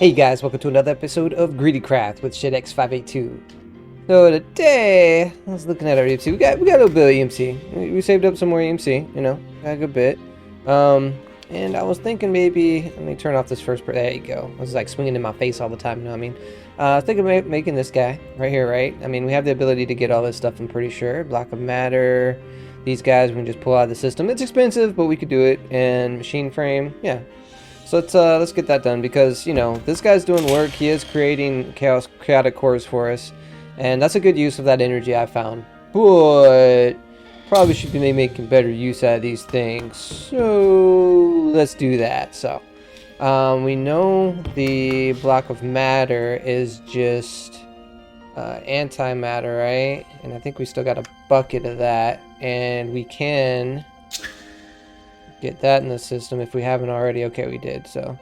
Hey guys, welcome to another episode of GreedyCraft with ShitX582. So today, I was looking at our EMC. We got a little bit of EMC. We saved up some more EMC, you know, got a good bit. And I was thinking maybe, let me turn off this first, there you go. I was like swinging in my face all the time, you know what I mean? I was thinking of making this guy right here, right? I mean, we have the ability to get all this stuff, I'm pretty sure. Block of matter, these guys we can just pull out of the system. It's expensive, but we could do it. And machine frame, yeah. So let's get that done because, you know, this guy's doing work. He is creating chaotic cores for us, and that's a good use of that energy I found. But probably should be making better use out of these things. So let's do that. So we know the block of matter is just antimatter, right? And I think we still got a bucket of that, and we can get that in the system if we haven't already. Okay, we did. So,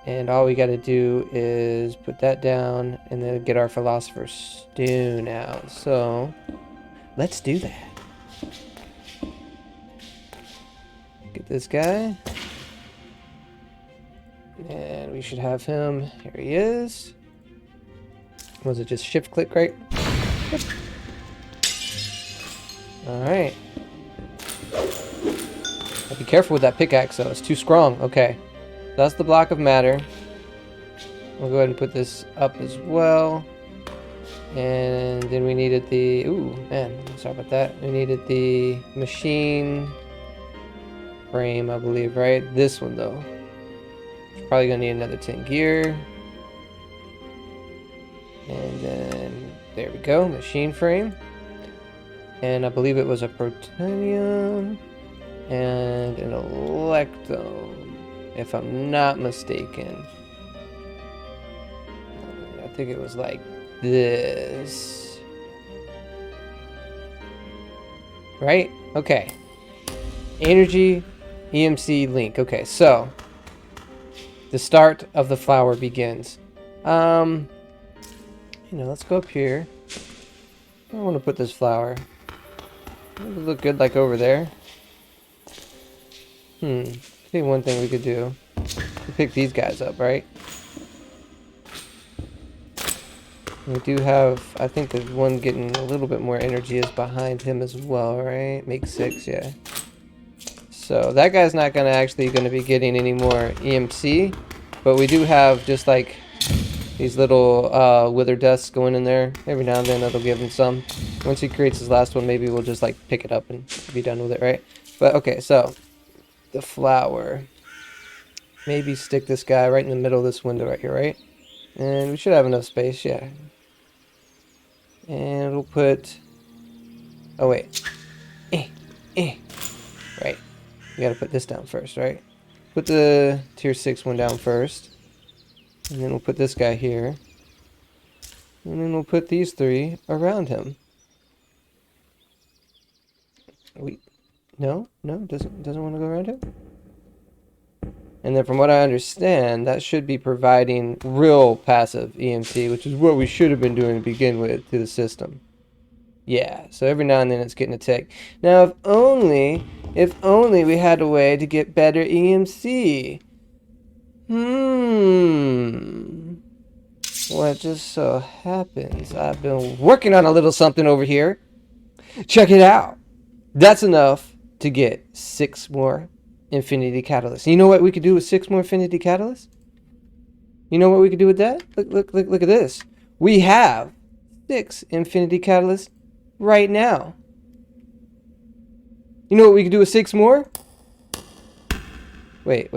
and all we got to do is put that down and then get our philosopher's stone out. So let's do that. Get this guy, and we should have him. Here he is. Was it just shift click, right? Yep. All right. Be careful with that pickaxe though, it's too strong. Okay, that's the block of matter. We'll go ahead and put this up as well. And then we needed the, ooh man, sorry about that. We needed the machine frame, I believe, right? This one though. Probably gonna need another 10 gear. And then, there we go, machine frame. And I believe it was a protonium and an electrum, if I'm not mistaken. I think it was like this. Right? Okay. Energy, EMC link. Okay, so the start of the flower begins. You know, let's go up here. I want to put this flower. It would look good like over there. I think one thing we could do, we pick these guys up, right? We do have, I think the one getting a little bit more energy is behind him as well, right? Make 6, yeah. So that guy's not gonna be getting any more EMC, but we do have just like these little wither desks going in there. Every now and then that'll give him some. Once he creates his last one, maybe we'll just like pick it up and be done with it, right? But okay, so the flower. Maybe stick this guy right in the middle of this window right here, right? And we should have enough space, yeah. And we'll put, oh wait, right. We gotta put this down first, right? Put the tier 6 one down first, and then we'll put this guy here, and then we'll put these 3 around him. No, doesn't want to go around him. And then from what I understand, that should be providing real passive EMC, which is what we should have been doing to begin with to the system. Yeah, so every now and then it's getting a tick. Now if only we had a way to get better EMC. What just so happens, I've been working on a little something over here. Check it out. That's enough to get 6 more infinity catalysts. You know what we could do with 6 more infinity catalysts? You know what we could do with that? Look at this. We have 6 infinity catalysts right now. You know what we could do with 6 more? Wait.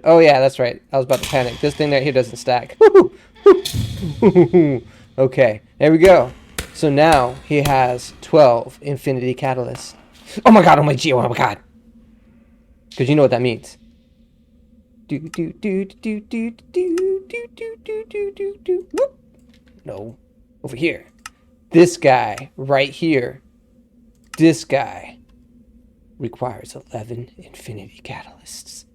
Oh yeah, that's right. I was about to panic. This thing right here doesn't stack. Okay, there we go. So now he has 12 infinity catalysts. Oh my god, oh my god. Because you know what that means. Whoop. No, over here. This guy right here. This guy requires 11 infinity catalysts.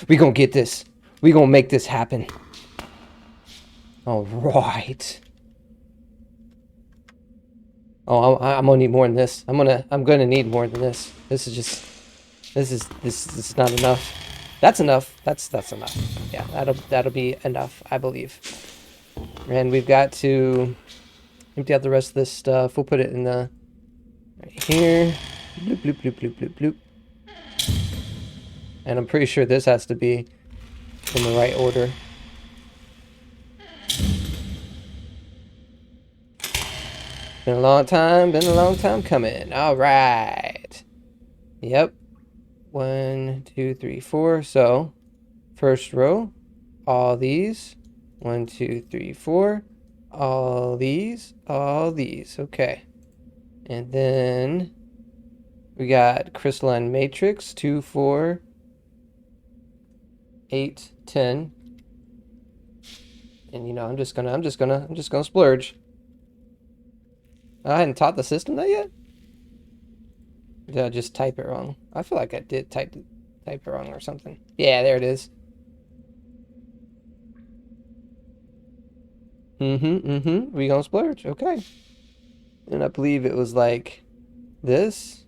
We gonna get this. We gonna make this happen. All right. Oh, I'm gonna need more than this. I'm gonna need more than this. This is not enough. That's enough. That's enough. Yeah, that'll be enough, I believe. And we've got to empty out the rest of this stuff. We'll put it in the right here. Bloop, bloop, bloop, bloop, bloop, bloop. And I'm pretty sure this has to be in the right order. Been a long time coming. All right. Yep. 1, 2, 3, 4. So, first row, all these. 1, 2, 3, 4. All these. Okay. And then we got crystalline matrix 2, 4, 8, 10. And you know, I'm just gonna splurge. I hadn't taught the system that yet. Did I just type it wrong? I feel like I did type it wrong or something. Yeah, there it is. We gonna splurge, okay. And I believe it was like this.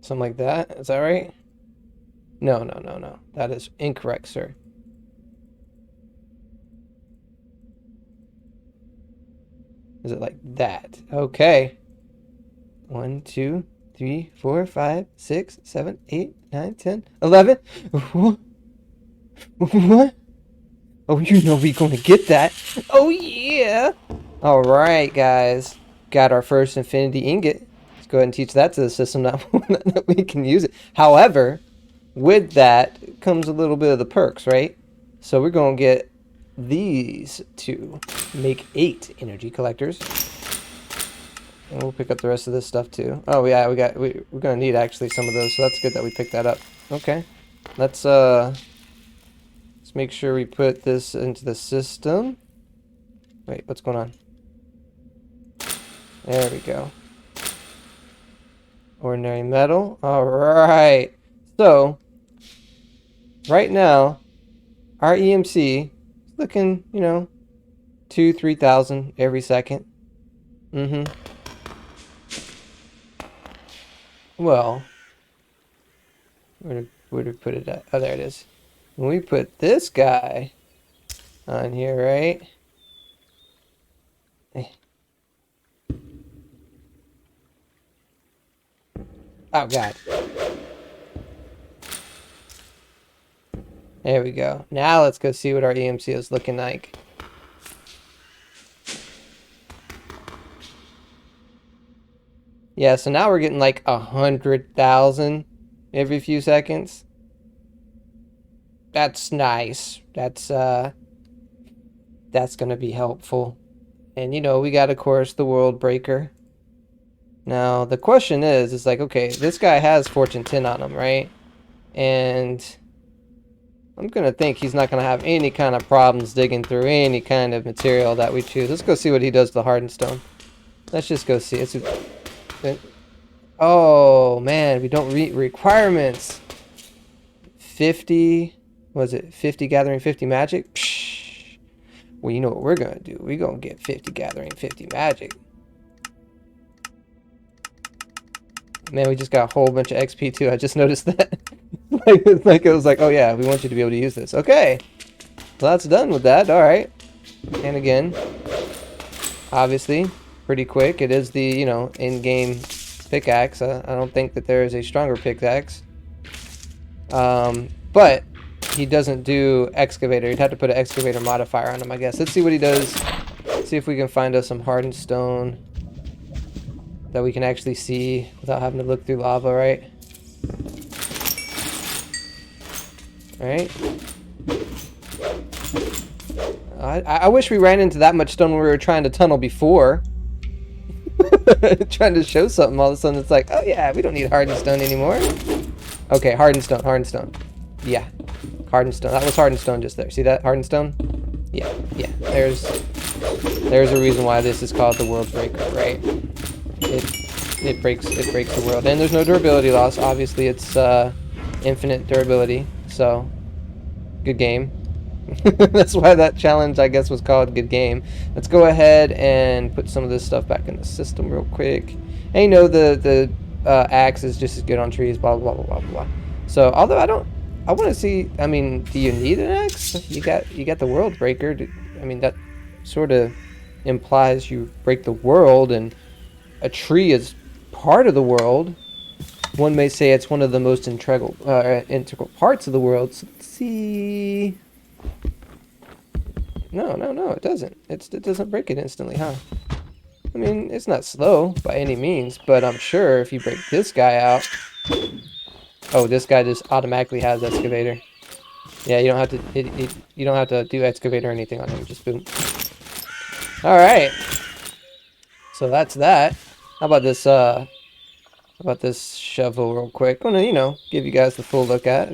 Something like that. Is that right? No. That is incorrect, sir. Is it like that? Okay. 1, 2, 3, 4, 5, 6, 7, 8, 9, 10, 11. What? Oh, you know we gonna get that. Oh, yeah. All right, guys. Got our first infinity ingot. Let's go ahead and teach that to the system now that we can use it. However, with that comes a little bit of the perks, right? So we're gonna get these to make 8 energy collectors. And we'll pick up the rest of this stuff too. Oh yeah, we're gonna need actually some of those, so that's good that we picked that up. Okay. Let's make sure we put this into the system. Wait, what's going on? There we go. Ordinary metal. Alright. So right now our EMC is looking, you know, 2,000-3,000 every second. Well, where did we put it at? Oh, there it is. When we put this guy on here, right? Oh, God. There we go. Now let's go see what our EMC is looking like. Yeah, so now we're getting like 100,000 every few seconds. That's nice. That's gonna be helpful. And you know, we got, of course, the world breaker. Now the question is like, okay, this guy has fortune 10 on him, right? And I'm gonna think he's not gonna have any kind of problems digging through any kind of material that we choose. Let's go see what he does to the hardened stone. Let's just go see. Oh man, we don't meet requirements. 50, was it 50 gathering 50 magic? Psh. Well, you know what we're gonna do? We're gonna get 50 gathering 50 magic. Man, we just got a whole bunch of XP too. I just noticed that. like it was like, oh yeah, we want you to be able to use this. Okay, well that's done with that. All right, and again, obviously, pretty quick. It is the, you know, in-game pickaxe. I don't think that there is a stronger pickaxe. But he doesn't do excavator. You'd have to put an excavator modifier on him, I guess. Let's see what he does. Let's see if we can find us some hardened stone that we can actually see without having to look through lava, right? Right? I wish we ran into that much stone when we were trying to tunnel before. Trying to show something, all of a sudden it's like, oh yeah, we don't need hardened stone anymore. Okay, hardened stone. Yeah, hardened stone. That was hardened stone just there. See that hardened stone? Yeah. There's a reason why this is called the world breaker, right? It breaks the world, and there's no durability loss. Obviously, it's infinite durability. So, good game. That's why that challenge, I guess, was called Good Game. Let's go ahead and put some of this stuff back in the system real quick. And you know, the axe is just as good on trees, blah, blah, blah, blah, blah. So, although I want to see, I mean, do you need an axe? You got the world breaker. I mean, that sort of implies you break the world, and a tree is part of the world. One may say it's one of the most integral parts of the world. So let's see. No, it doesn't. It doesn't break it instantly, huh? I mean, it's not slow by any means, but I'm sure if you break this guy out... Oh, this guy just automatically has excavator. Yeah, you don't have to you don't have to do excavator or anything on him, just boom. Alright. So that's that. How about this shovel real quick? I'm gonna, you know, give you guys the full look at.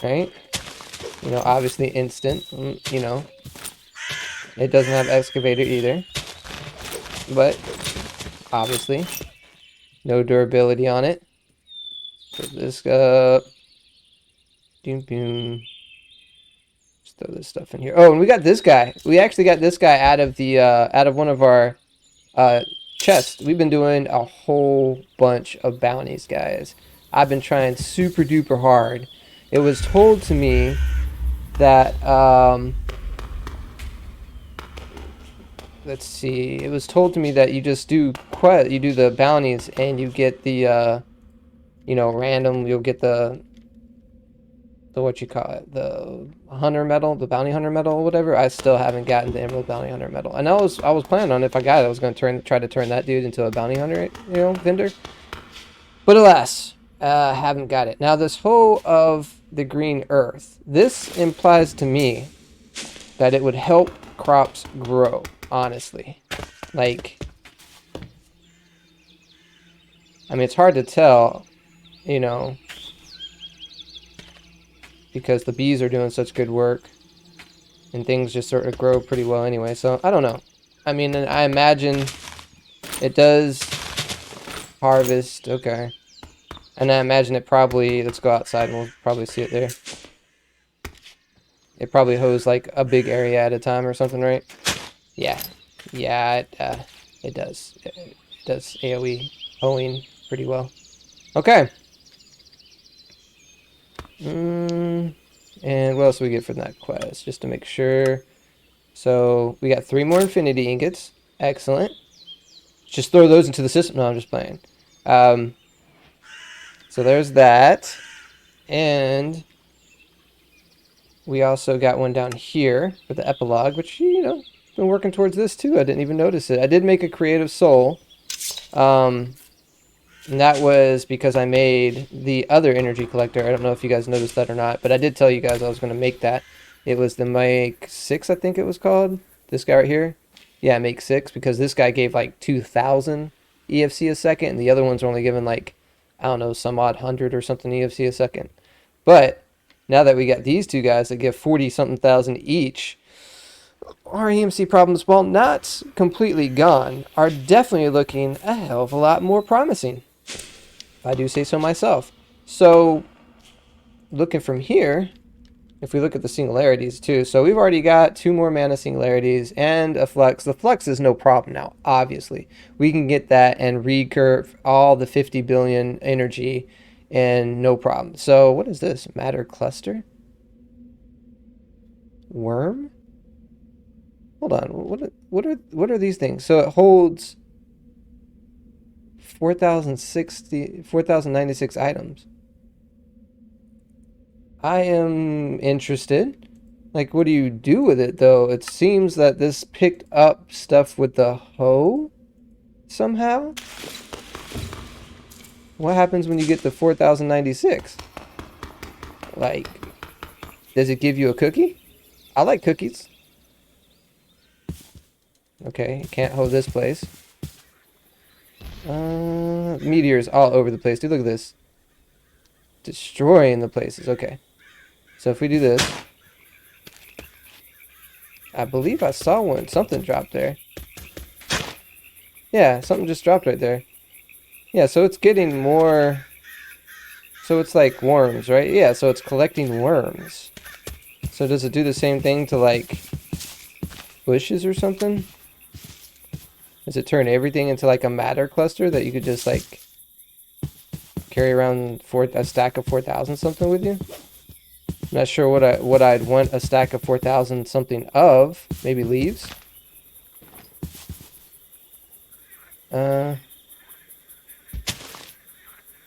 Right? You know, obviously instant. You know. It doesn't have excavator either. But obviously no durability on it. Put this up. Boom boom. Just throw this stuff in here. Oh, and we got this guy. We actually got this guy out of the out of one of our chests. We've been doing a whole bunch of bounties, guys. I've been trying super duper hard. It was told to me that let's see. It was told to me that you just do you do the bounties and you get the you know, random, you'll get the what you call it, the hunter medal, the bounty hunter medal or whatever. I still haven't gotten the emerald bounty hunter medal. And I was planning on, if I got it, I was going to try to turn that dude into a bounty hunter, you know, vendor. But alas, haven't got it. Now this whole of the green earth, this implies to me that it would help crops grow, honestly. Like, I mean, it's hard to tell, you know, because the bees are doing such good work and things just sort of grow pretty well anyway. So I don't know. I mean, I imagine it does harvest. Okay. And I imagine it probably, let's go outside and we'll probably see it there. It probably hoes like a big area at a time or something, right? Yeah. Yeah, it does. It does AoE hoeing pretty well. Okay. And what else do we get from that quest? Just to make sure. So we got 3 more infinity ingots. Excellent. Just throw those into the system. No, I'm just playing. So there's that. And we also got one down here for the epilogue, which, you know, been working towards this too. I didn't even notice it. I did make a creative soul. And that was because I made the other energy collector. I don't know if you guys noticed that or not, but I did tell you guys I was going to make that. It was the Make 6, I think it was called. This guy right here. Yeah, Make 6, because this guy gave like 2,000 EFC a second, and the other ones are only giving like, I don't know, some odd 100 or something EFC a second. But now that we got these two guys that give 40-something thousand each, our EMC problems, while not completely gone, are definitely looking a hell of a lot more promising. If I do say so myself. So, looking from here, if we look at the singularities too, so we've already got 2 more mana singularities and a flux. The flux is no problem now, obviously. We can get that and recurve all the 50 billion energy and no problem. So, what is this? Matter cluster? Worm? Hold on, what are these things? So it holds 4,096 items. I am interested. Like, what do you do with it, though? It seems that this picked up stuff with the hoe somehow. What happens when you get to 4,096? Like, does it give you a cookie? I like cookies. Okay, can't hold this place. Meteors all over the place. Dude, look at this. Destroying the places. Okay. So if we do this, I believe I saw one. Something dropped there. Yeah, something just dropped right there. Yeah, so it's getting more. So it's like worms, right? Yeah, so it's collecting worms. So does it do the same thing to like bushes or something? is it turn everything into like a matter cluster that you could just like carry around a stack of 4,000 something with you. I'm not sure what I'd want a stack of 4,000 something of. Maybe leaves.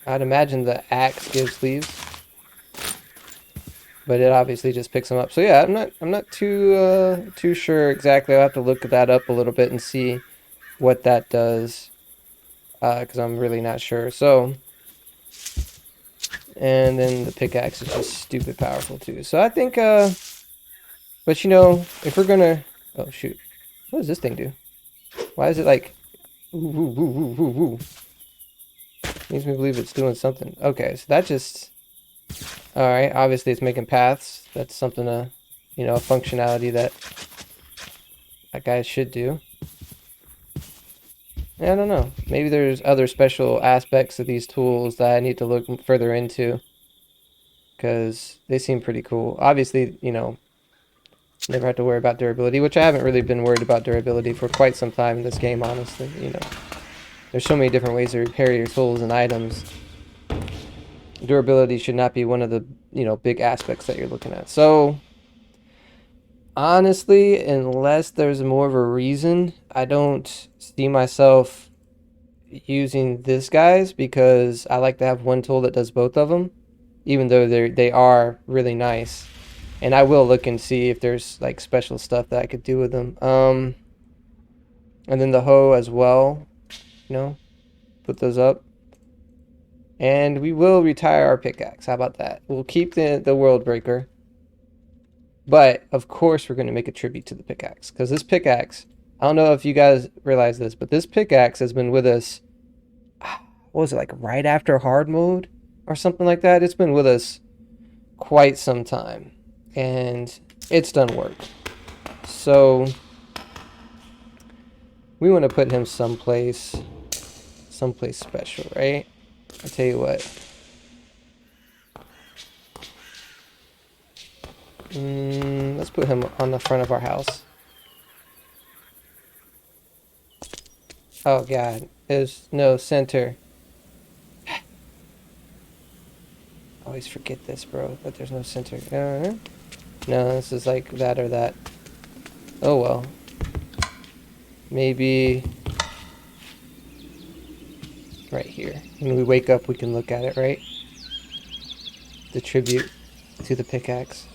I'd imagine the axe gives leaves, but it obviously just picks them up. So yeah, I'm not too sure exactly. I'll have to look that up a little bit and see what that does, because I'm really not sure. So, and then the pickaxe is just stupid powerful too. So I think, but you know, if we're gonna, oh shoot, what does this thing do? Why is it like, ooh, ooh, ooh, ooh, ooh, ooh. Makes me believe it's doing something. Okay, so that just, all right, obviously it's making paths. That's something you know, a functionality that guy should do. I don't know. Maybe there's other special aspects of these tools that I need to look further into, because they seem pretty cool. Obviously, you know, never have to worry about durability, which I haven't really been worried about durability for quite some time in this game, honestly. You know, there's so many different ways to repair your tools and items. Durability should not be one of the, you know, big aspects that you're looking at. So honestly, unless there's more of a reason, I don't see myself using this guy's, because I like to have one tool that does both of them, even though they are really nice. And I will look and see if there's like special stuff that I could do with them. And then the hoe as well, you know, put those up. And we will retire our pickaxe. How about that? We'll keep the world breaker. But of course we're going to make a tribute to the pickaxe, because this pickaxe, I don't know if you guys realize this, but this pickaxe has been with us, what was it, like right after hard mode or something like that? It's been with us quite some time, and it's done work. So we want to put him someplace special, right? I'll tell you what. Let's put him on the front of our house. Oh god, there's no center. Always forget this, bro, that there's no center. No, this is like that or that. Oh well. Maybe right here. When we wake up, we can look at it, right? The tribute to the pickaxe.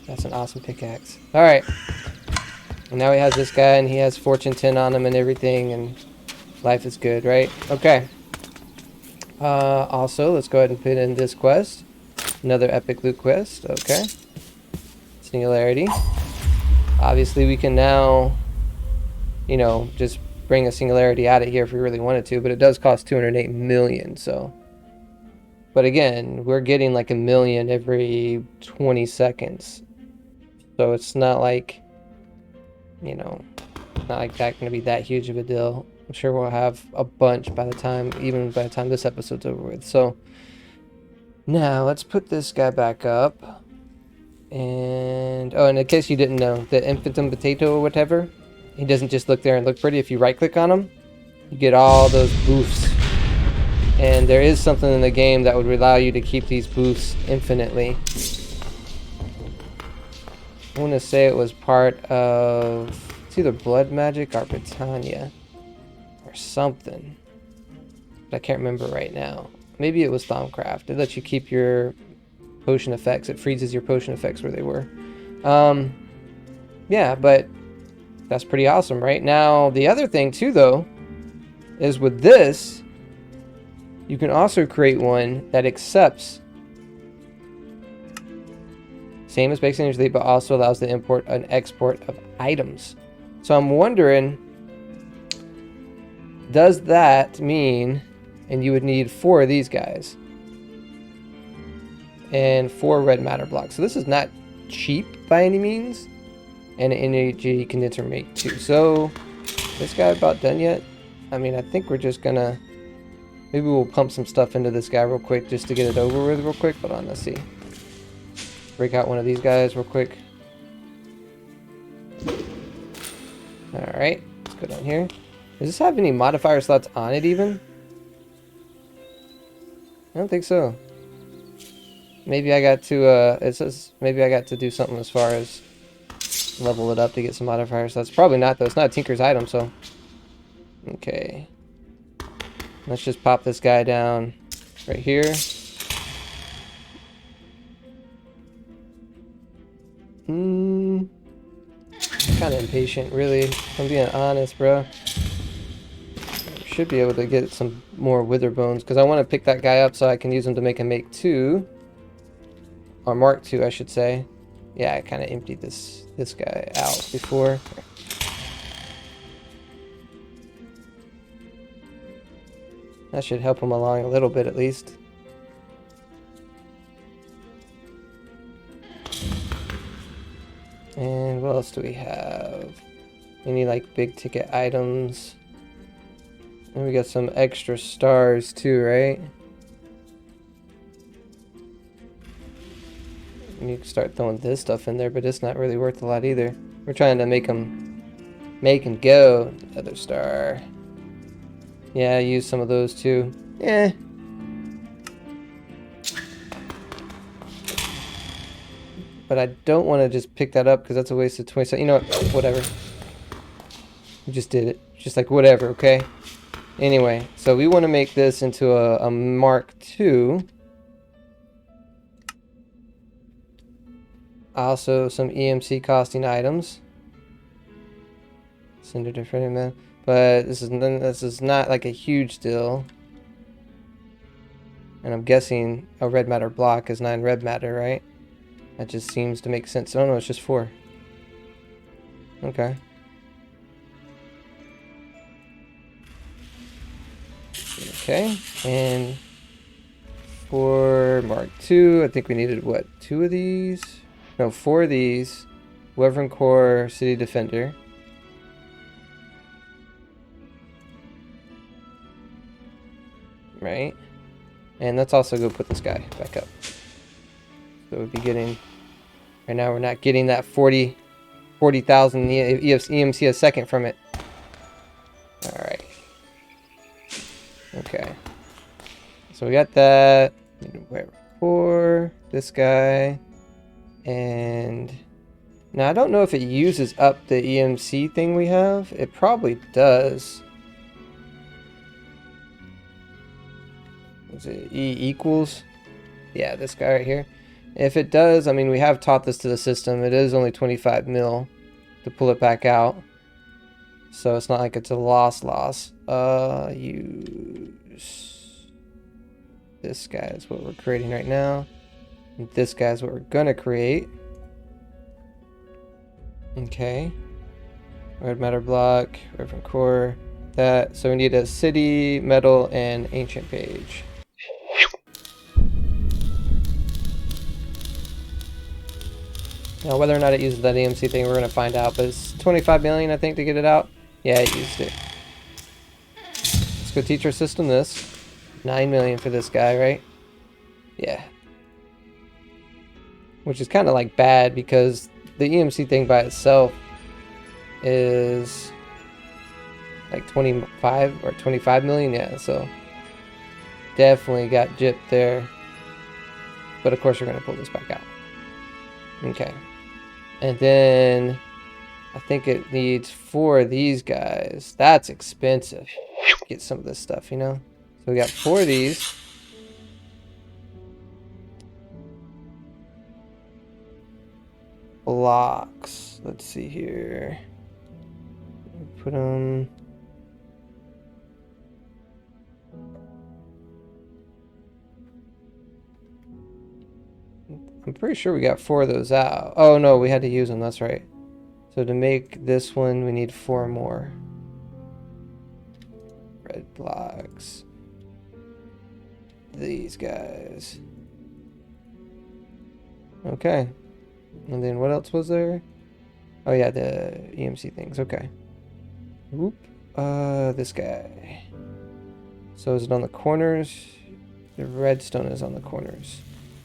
That's an awesome pickaxe. Alright. And now he has this guy, and he has Fortune 10 on him and everything, and life is good, right? Okay. Also, let's go ahead and put in this quest. Another epic loot quest. Okay. Singularity. Obviously, we can now, you know, just bring a singularity out of here if we really wanted to, but it does cost 208 million, so. But again, we're getting like 1 million every 20 seconds. So it's not like, you know, not like that going to be that huge of a deal. I'm sure we'll have a bunch by the time this episode's over with. So now let's put this guy back up. And oh, and in case you didn't know, the infinitum potato or whatever, he doesn't just look there and look pretty. If you right click on him, you get all those boosts. And there is something in the game that would allow you to keep these boosts infinitely. I want to say it was part of, it's either Blood Magic or Britannia or something, but I can't remember right now. Maybe it was Thaumcraft. It lets you keep your potion effects. It freezes your potion effects where they were. Yeah, but that's pretty awesome, right? Now, the other thing too, though, is with this, you can also create one that accepts same as basic energy, but also allows the import and export of items. So I'm wondering, does that mean, and you would need 4 of these guys and 4 red matter blocks. So this is not cheap by any means, and an energy condenser make too. So this guy about done yet? I mean, I think we're just gonna, maybe we'll pump some stuff into this guy real quick just to get it over with real quick. Hold on, let's see. Break out one of these guys real quick. Alright, let's Go down here. Does this have any modifier slots on it even? I don't think so. Maybe I got to, it says, maybe I got to do something as far as level it up to get some modifier slots. Probably not though, it's not a Tinker's item, so. Okay. Let's just pop this guy down right here. I'm kind of impatient, really. If I'm being honest, bro. Should be able to get some more wither bones because I want to pick that guy up so I can use him to make a make 2 or mark 2, I should say. Yeah, I kind of emptied this guy out before. That should help him along a little bit at least. And what else do we have? Any like big ticket items? And we got some extra stars too, right? And you can start throwing this stuff in there, but it's not really worth a lot either. We're trying to make them go. Another star. Yeah, use some of those too. Eh. But I don't want to just pick that up because that's a waste of 20 seconds. You know what? Whatever. We just did it. Just like whatever, okay? Anyway, so we want to make this into a Mark II. Also, some EMC costing items. Cinder different, man. But this is not like a huge deal. And I'm guessing a red matter block is 9 red matter, right? That just seems to make sense. Oh no, it's just 4. Okay. Okay, and for Mark II, I think we needed, what, 2 of these? No, 4 of these. Wyvern Core, City Defender. Right. And let's also go put this guy back up. So we'll be getting, right now we're not getting that 40,000 EMC a second from it. Alright. Okay. So we got that. For this guy. And now I don't know if it uses up the EMC thing we have. It probably does. Is it E equals? Yeah, this guy right here. If it does, I mean, we have taught this to the system. It is only 25 mil to pull it back out. So it's not like it's a loss. Use this guy is what we're creating right now. And this guy is what we're gonna create. Okay. Red matter block, reverend core, that. So we need a city, metal, and ancient page. Now whether or not it uses that EMC thing, we're gonna find out. But it's 25 million, I think, to get it out. Yeah, it used it. Let's go teach our system this. 9 million for this guy, right? Yeah. Which is kind of like bad because the EMC thing by itself is like 25 or 25 million. Yeah, so definitely got gypped there. But of course, we're going to pull this back out. Okay. And then I think it needs 4 of these guys. That's expensive. Get some of this stuff, you know? So we got 4 of these. Blocks. Let's see here. Put them. I'm pretty sure we got 4 of those out. Oh no, we had to use them. That's right. So to make this one, we need 4 more. Red blocks. These guys. Okay. And then what else was there? Oh yeah, the EMC things. Okay. Whoop. This guy. So is it on the corners? The redstone is on the corners.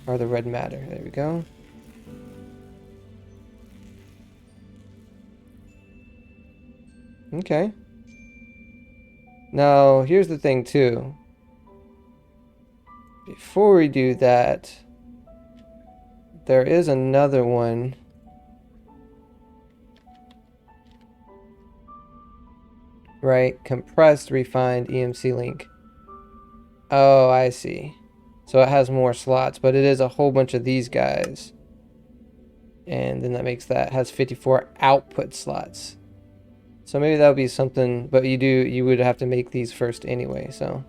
Or the red matter. There we go. Okay. Now, here's the thing too. Before we do that, there is another one. Right? Compressed, refined, EMC link. Oh, I see. So it has more slots, but it is a whole bunch of these guys. And then that makes that has 54 output slots. So maybe that would be something, but you would have to make these first anyway, so.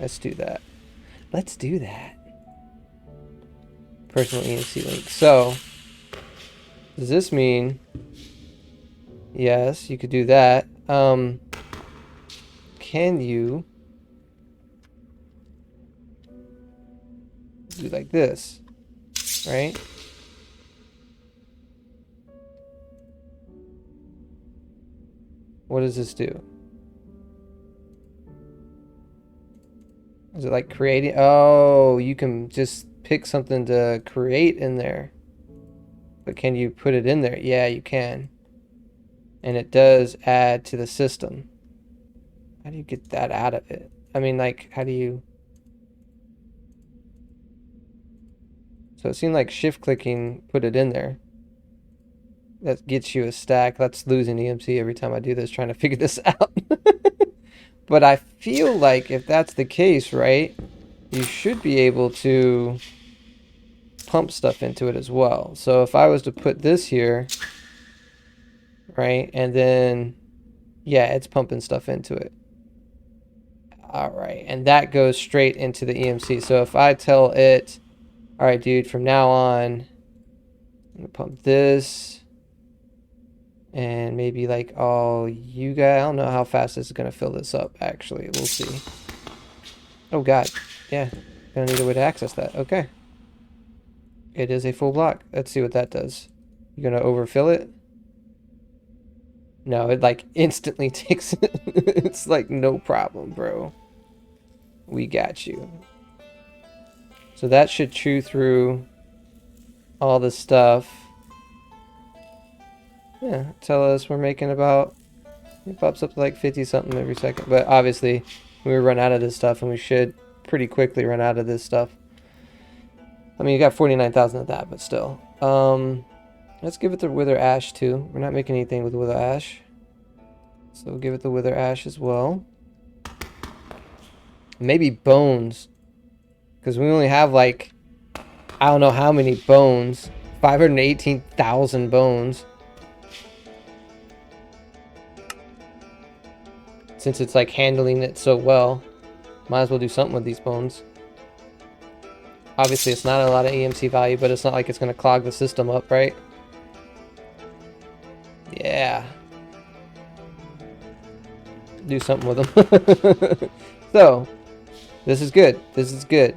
Let's do that. Let's do that. Personal EMC link. So, does this mean, yes, you could do that. Can you do like this, right? What does this do? Is it like creating? Oh, you can just pick something to create in there. But can you put it in there? Yeah, you can. And it does add to the system. How do you get that out of it? I mean, like, how do you... So it seemed like shift clicking put it in there. That gets you a stack. That's losing EMC every time I do this, trying to figure this out. But I feel like if that's the case, right, you should be able to pump stuff into it as well. So if I was to put this here, right, and then, yeah, it's pumping stuff into it. All right, and that goes straight into the EMC. So if I tell it, all right, dude, from now on, I'm gonna pump this. And maybe like, oh, you guys, I don't know how fast this is going to fill this up, actually. We'll see. Oh, God. Yeah. Gonna need a way to access that. Okay. It is a full block. Let's see what that does. You're going to overfill it? No, it like instantly takes it. It's like, no problem, bro. We got you. So that should chew through all the stuff. Yeah, tell us we're making about, it pops up to like 50 something every second, but obviously we run out of this stuff, and we should pretty quickly run out of this stuff. I mean, you got 49,000 of that, but still. Let's give it the wither ash too. We're not making anything with wither ash, so we'll give it the wither ash as well. Maybe bones, because we only have like, I don't know how many bones. 518,000 bones. Since it's like handling it so well, might as well do something with these bones. Obviously, it's not a lot of EMC value, but it's not like it's going to clog the system up, right? Yeah. Do something with them. So, this is good. This is good.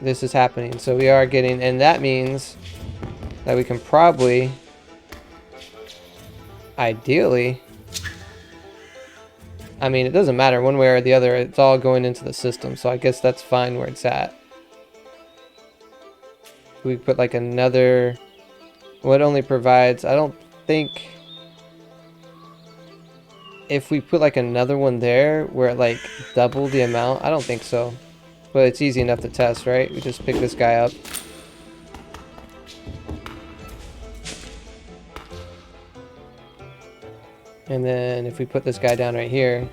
This is happening. So we are getting, and that means that we can probably, ideally, I mean, it doesn't matter one way or the other. It's all going into the system, so I guess that's fine where it's at. We put like another, what only provides, I don't think, if we put like another one there where it like double the amount, I don't think so. But it's easy enough to test, right? We just pick this guy up. And then if we put this guy down right here,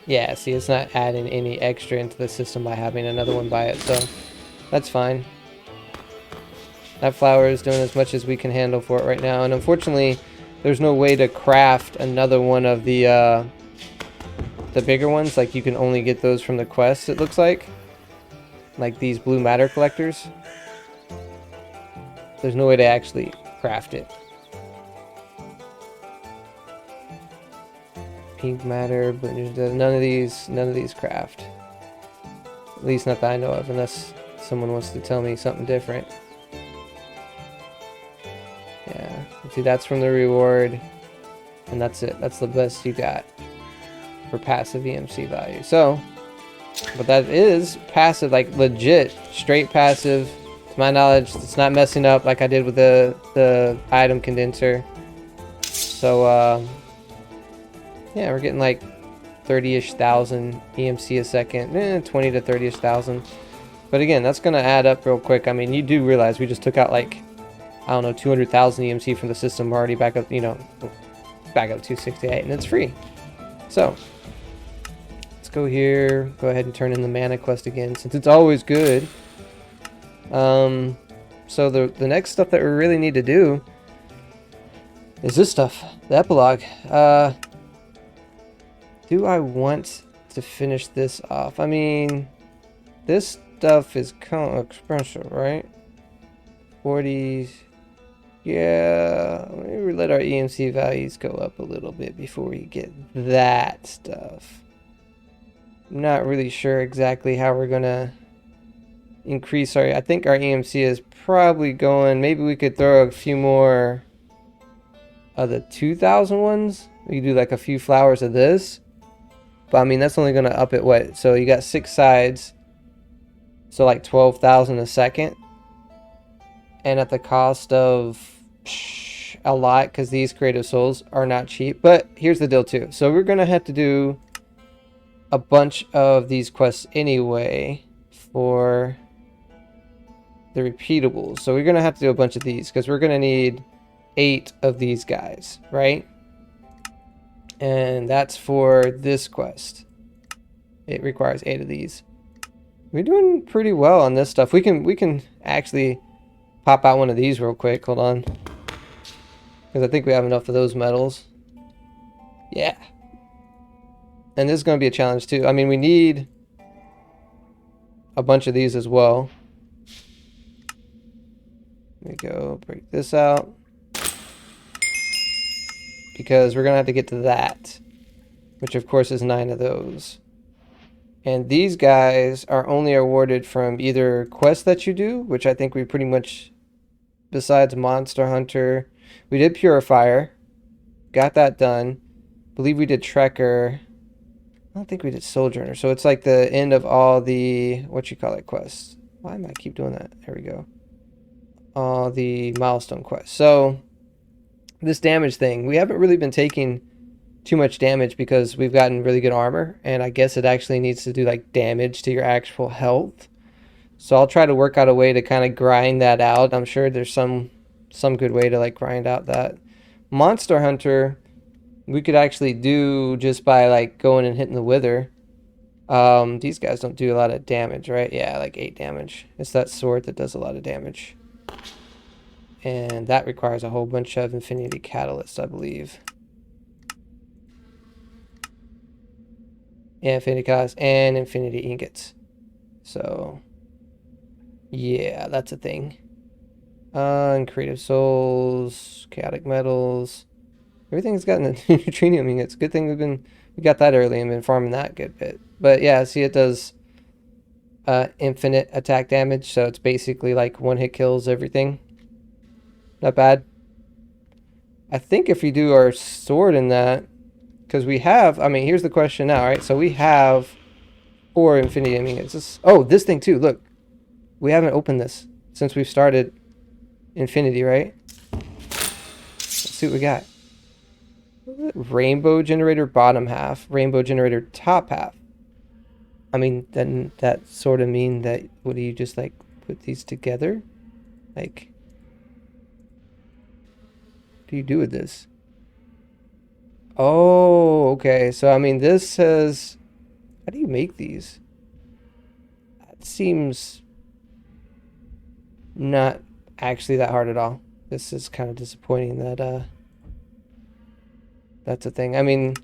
yeah, see, it's not adding any extra into the system by having another one by it, so that's fine. That flower is doing as much as we can handle for it right now, and unfortunately, there's no way to craft another one of the bigger ones. Like, you can only get those from the quests, it looks like these blue matter collectors. There's no way to actually craft it. Pink matter, but none of these craft. At least not that I know of, unless someone wants to tell me something different. Yeah, see, that's from the reward, and that's it. That's the best you got for passive EMC value. So, but that is passive, like legit, straight passive. To my knowledge, it's not messing up like I did with the item condenser. So yeah, we're getting like 30-ish thousand EMC a second, 20 to 30-ish thousand. But again, that's gonna add up real quick. I mean, you do realize we just took out like, I don't know, 200,000 EMC from the system. We're already back up, you know, back up to 268, and it's free. So let's go here, go ahead and turn in the mana quest again, since it's always good. So the next stuff that we really need to do is this stuff, the epilogue. Do I want to finish this off? I mean, this stuff is kind of expensive, right? 40s. Yeah, maybe let our EMC values go up a little bit before we get that stuff. I'm not really sure exactly how we're gonna increase our, I think our EMC is probably going, maybe we could throw a few more of the 2,000 ones. We could do like a few flowers of this. But I mean, that's only gonna up it what? So you got 6 sides. So like 12,000 a second. And at the cost of a lot, because these creative souls are not cheap. But here's the deal too. So we're gonna have to do a bunch of these quests anyway for the repeatables. So we're gonna have to do a bunch of these because we're gonna need 8 of these guys, right? And that's for this quest. It requires 8 of these. We're doing pretty well on this stuff. We can actually pop out one of these real quick. Hold on. Because I think we have enough of those metals. Yeah. And this is going to be a challenge too. I mean, we need a bunch of these as well. There we go. Break this out. Because we're going to have to get to that. Which of course is 9 of those. And these guys are only awarded from either quests that you do, which I think we pretty much, besides Monster Hunter, we did Purifier, got that done. Believe we did Trekker. I don't think we did Sojourner. So it's like the end of all the, what you call it, quests. Why am I keep doing that? There we go. All the milestone quests. So this damage thing, we haven't really been taking too much damage because we've gotten really good armor, and I guess it actually needs to do like damage to your actual health. So I'll try to work out a way to kind of grind that out. I'm sure there's some good way to like grind out that. Monster Hunter we could actually do just by like going and hitting the wither. These guys don't do a lot of damage, right? Yeah, like 8 damage. It's that sword that does a lot of damage, and that requires a whole bunch of infinity catalysts, I believe. Yeah, infinity catalysts and infinity ingots. So yeah, that's a thing. And creative souls, chaotic metals, everything's gotten the neutrinium ingots. Good thing we got that early and been farming that good bit. But yeah, see, it does infinite attack damage, so it's basically like one hit kills everything. Not bad. I think if we do our sword in that, because we have, I mean, here's the question now, right? So we have 4 infinity ingots. Oh, this thing too, look. We haven't opened this since we've started infinity, right? Let's see what we got. Rainbow generator bottom half, rainbow generator top half. I mean, then that sort of mean that, what do you just like put these together? Like, what do you do with this? Oh, okay. So, I mean, this says, how do you make these? That seems not actually that hard at all. This is kind of disappointing that, that's a thing. I mean,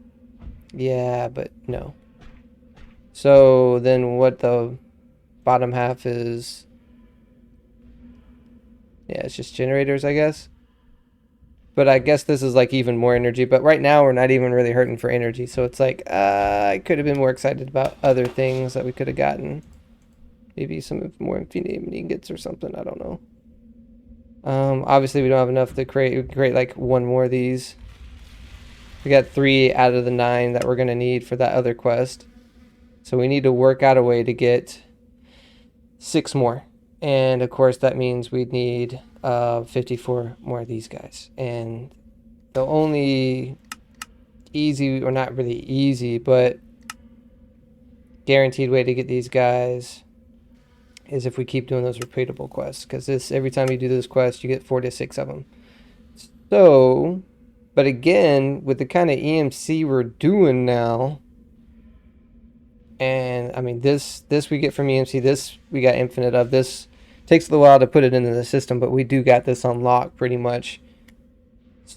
yeah, but no. So, then what the bottom half is, yeah, it's just generators, I guess. But I guess this is like even more energy. But right now we're not even really hurting for energy. So it's like, I could have been more excited about other things that we could have gotten. Maybe some more infinity ingots or something. I don't know. Obviously we don't have enough to create. We can create like 1 more of these. We got 3 out of the 9 that we're going to need for that other quest. So we need to work out a way to get 6 more. And of course that means we'd need 54 more of these guys. And the only easy, or not really easy, but guaranteed way to get these guys is if we keep doing those repeatable quests, because this, every time you do this quest you get 4 to 6 of them. So, but again, with the kind of EMC we're doing now, and I mean this we get from EMC, this we got infinite of. This takes a little while to put it into the system, but we do got this unlocked pretty much.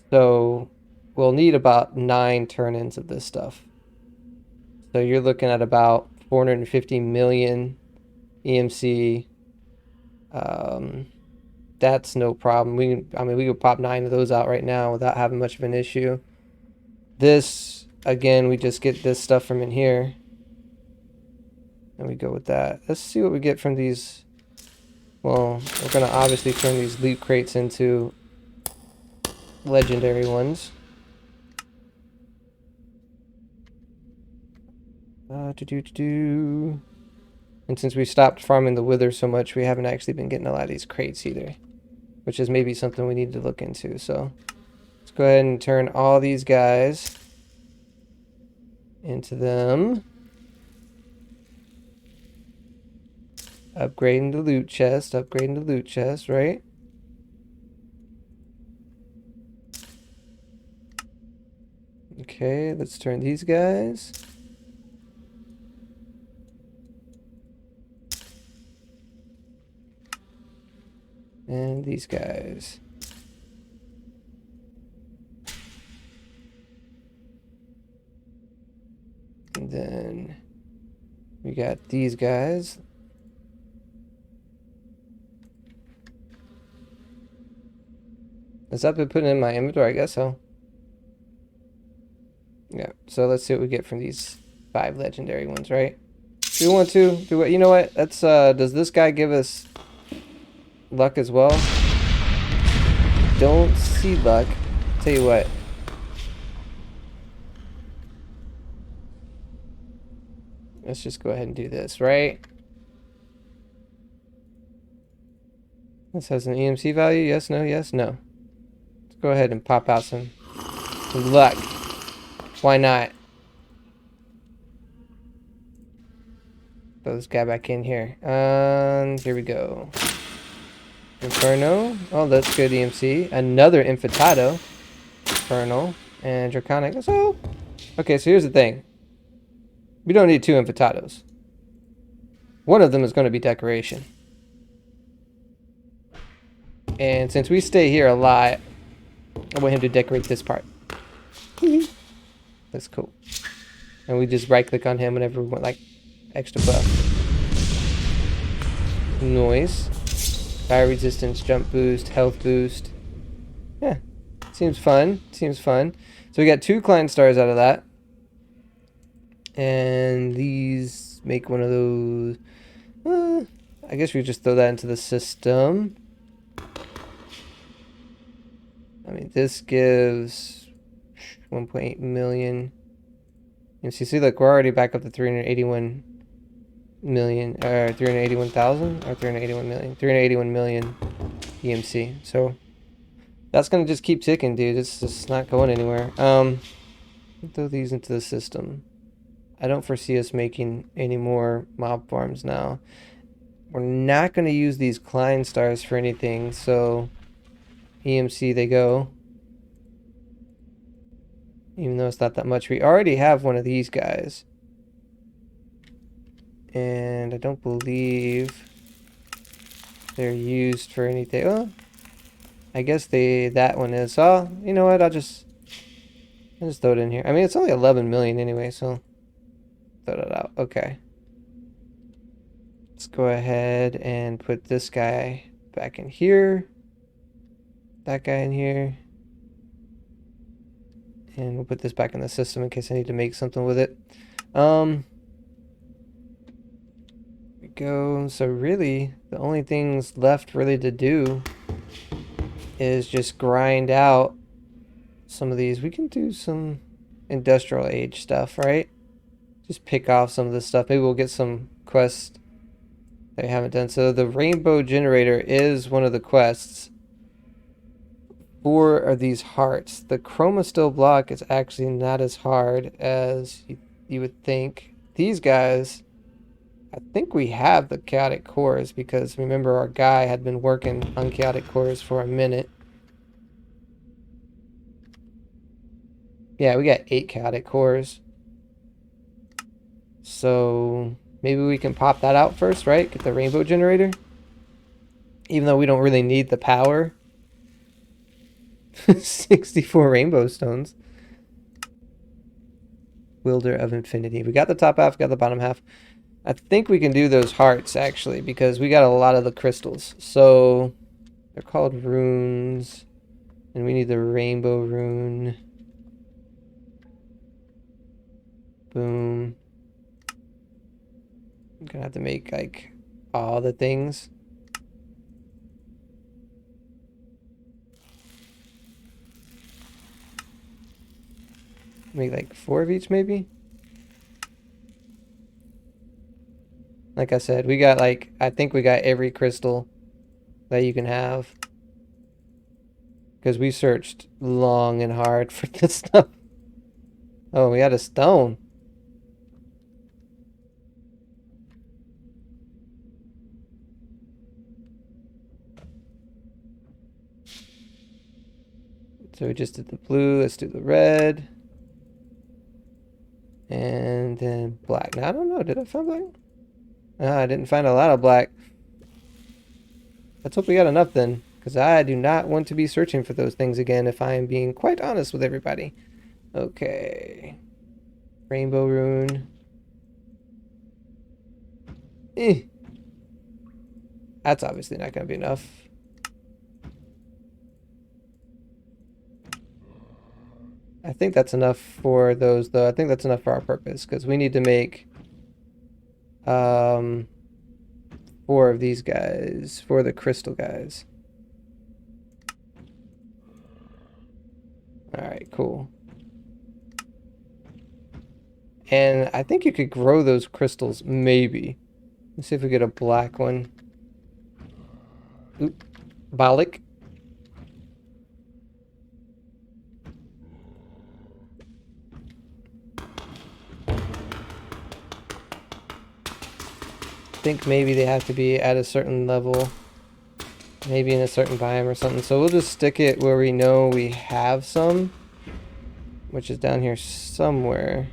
So we'll need about 9 turn-ins of this stuff. So you're looking at about 450 million EMC. That's no problem. We could pop 9 of those out right now without having much of an issue. This, again, we just get this stuff from in here. And we go with that. Let's see what we get from these. Well, we're going to obviously turn these loot crates into legendary ones. And since we stopped farming the wither so much, we haven't actually been getting a lot of these crates either, which is maybe something we need to look into. So let's go ahead and turn all these guys into them. Upgrading the loot chest, right? Okay, let's turn these guys. And these guys. And then we got these guys. Has that been put in my inventory? I guess so. Yeah, so let's see what we get from these 5 legendary ones, right? Do we want to do it? You know what? Let's does this guy give us luck as well? Don't see luck. Tell you what. Let's just go ahead and do this, right? This has an EMC value. Yes, no, yes, no. Let's go ahead and pop out some luck. Why not? Throw this guy back in here. And here we go. Inferno. Oh, that's good EMC. Another Infitado. Infernal. And Draconic. So, okay, so here's the thing. We don't need 2 Infitados. One of them is going to be decoration. And since we stay here a lot, I want him to decorate this part. That's cool. And we just right click on him whenever we want, like, extra buff. Noise. Fire resistance, jump boost, health boost. Yeah. Seems fun. Seems fun. So we got 2 client stars out of that. And these make one of those. I guess we just throw that into the system. I mean, this gives 1.8 million. You see, look, we're already back up to 381 million, or 381,000, or 381 million. 381 million EMC. So that's gonna just keep ticking, dude. It's just not going anywhere. Throw these into the system. I don't foresee us making any more mob farms now. We're not going to use these Klein stars for anything, so EMC they go. Even though it's not that much. We already have one of these guys. And I don't believe they're used for anything. Well, I guess that one is. Oh, you know what? I'll just throw it in here. I mean, it's only 11 million anyway, so throw that out. Okay. Let's go ahead and put this guy back in here. That guy in here. And we'll put this back in the system in case I need to make something with it. There we go. So really, the only things left really to do is just grind out some of these. We can do some industrial age stuff, right? Just pick off some of this stuff. Maybe we'll get some quests that we haven't done. So the rainbow generator is one of the quests 4 of these hearts. The chroma steel block is actually not as hard as you would think. These guys, I think we have the chaotic cores because remember our guy had been working on chaotic cores for a minute. Yeah, we got 8 chaotic cores. So maybe we can pop that out first, right? Get the rainbow generator. Even though we don't really need the power. 64 rainbow stones. Wielder of Infinity. We got the top half, got the bottom half. I think we can do those hearts, actually, because we got a lot of the crystals. So, they're called runes. And we need the rainbow rune. Boom. I'm gonna have to make, like, all the things. Make, like, 4 of each, maybe? Like I said, we got, like, I think we got every crystal that you can have. Because we searched long and hard for this stuff. Oh, we had a stone. So we just did the blue. Let's do the red. And then black. Now, I don't know. Did I find black? I didn't find a lot of black. Let's hope we got enough then. Because I do not want to be searching for those things again if I am being quite honest with everybody. Okay. Rainbow rune. That's obviously not going to be enough. I think that's enough for those, though. I think that's enough for our purpose, because we need to make 4 of these guys, for the crystal guys. Alright, cool. And I think you could grow those crystals, maybe. Let's see if we get a black one. Oop. Bollock. I think maybe they have to be at a certain level. Maybe in a certain biome or something. So we'll just stick it where we know we have some. Which is down here somewhere.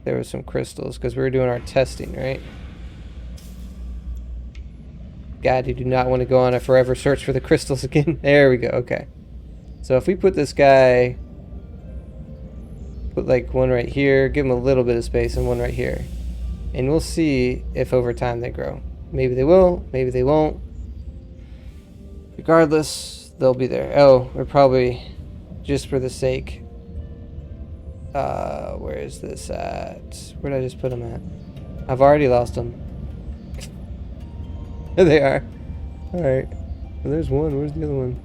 There was some crystals because we were doing our testing, right? God, you do not want to go on a forever search for the crystals again. There we go. Okay. So if we put this guy... Put like one right here. Give him a little bit of space and one right here. And we'll see if over time they grow. Maybe they will. Maybe they won't. Regardless, they'll be there. Oh, we're probably... Just for the sake... where is this at? Where did I just put them at? I've already lost them. There they are. Alright. Well, there's one. Where's the other one?